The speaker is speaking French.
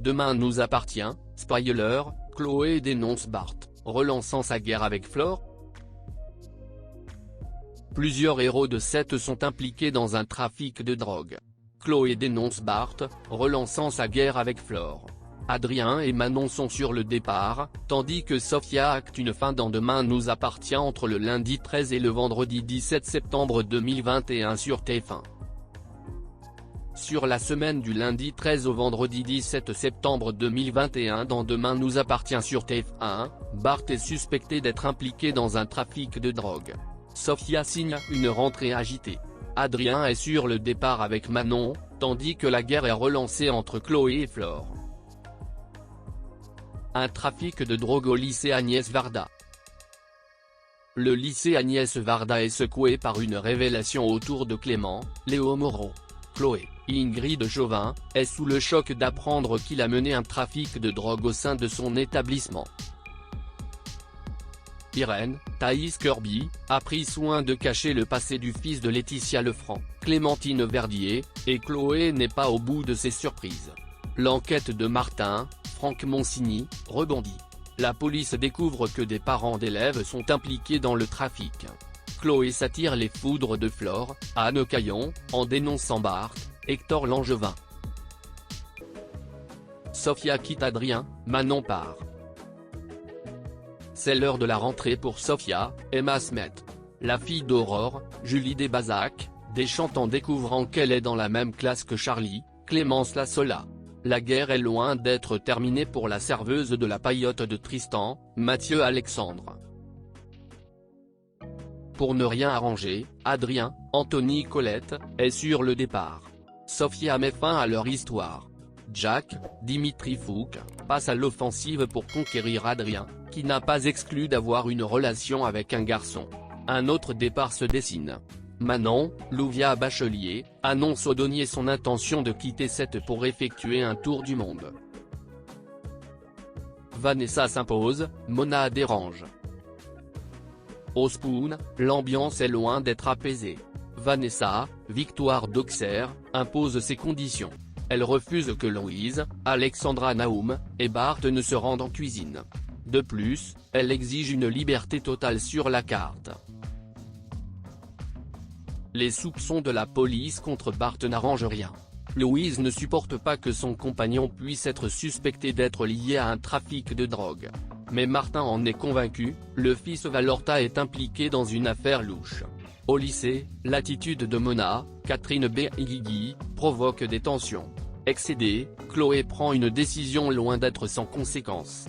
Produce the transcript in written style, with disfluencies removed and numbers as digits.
Demain nous appartient, spoiler, Chloé dénonce Bart, relançant sa guerre avec Flore. Plusieurs héros de 7 sont impliqués dans un trafic de drogue. Chloé dénonce Bart, relançant sa guerre avec Flore. Adrien et Manon sont sur le départ, tandis que Sophia acte une fin dans Demain nous appartient entre le lundi 13 et le vendredi 17 septembre 2021 sur TF1. Sur la semaine du lundi 13 au vendredi 17 septembre 2021 dans Demain nous appartient sur TF1, Bart est suspecté d'être impliqué dans un trafic de drogue. Sophia signe une rentrée agitée. Adrien est sur le départ avec Manon, tandis que la guerre est relancée entre Chloé et Flore. Un trafic de drogue au lycée Agnès Varda. Le lycée Agnès Varda est secoué par une révélation autour de Clément, Léo Moreau. Chloé, Ingrid Chauvin, est sous le choc d'apprendre qu'il a mené un trafic de drogue au sein de son établissement. Irène, Thaïs Kirby, a pris soin de cacher le passé du fils de Laetitia Lefranc, Clémentine Verdier, et Chloé n'est pas au bout de ses surprises. L'enquête de Martin, Franck Monsigny, rebondit. La police découvre que des parents d'élèves sont impliqués dans le trafic. Chloé s'attire les foudres de Flore, Anne Caillon, en dénonçant Bart, Hector Langevin. Sophia quitte Adrien, Manon part. C'est l'heure de la rentrée pour Sophia, Emma Smet. La fille d'Aurore, Julie Desbazac, déchante en découvrant qu'elle est dans la même classe que Charlie, Clémence Lassola. La guerre est loin d'être terminée pour la serveuse de la paillote de Tristan, Mathieu Alexandre. Pour ne rien arranger, Adrien, Anthony Colette, est sur le départ. Sophia met fin à leur histoire. Jack, Dimitri Fouque, passe à l'offensive pour conquérir Adrien, qui n'a pas exclu d'avoir une relation avec un garçon. Un autre départ se dessine. Manon, Louvia Bachelier, annonce au Daunier son intention de quitter 7 pour effectuer un tour du monde. Vanessa s'impose, Mona dérange. Au Spoon, l'ambiance est loin d'être apaisée. Vanessa, Victoire d'Auxerre, impose ses conditions. Elle refuse que Louise, Alexandra Naoum, et Bart ne se rendent en cuisine. De plus, elle exige une liberté totale sur la carte. Les soupçons de la police contre Bart n'arrangent rien. Louise ne supporte pas que son compagnon puisse être suspecté d'être lié à un trafic de drogue. Mais Martin en est convaincu, le fils Valorta est impliqué dans une affaire louche. Au lycée, l'attitude de Mona, Catherine Benguigui, provoque des tensions. Excédée, Chloé prend une décision loin d'être sans conséquence.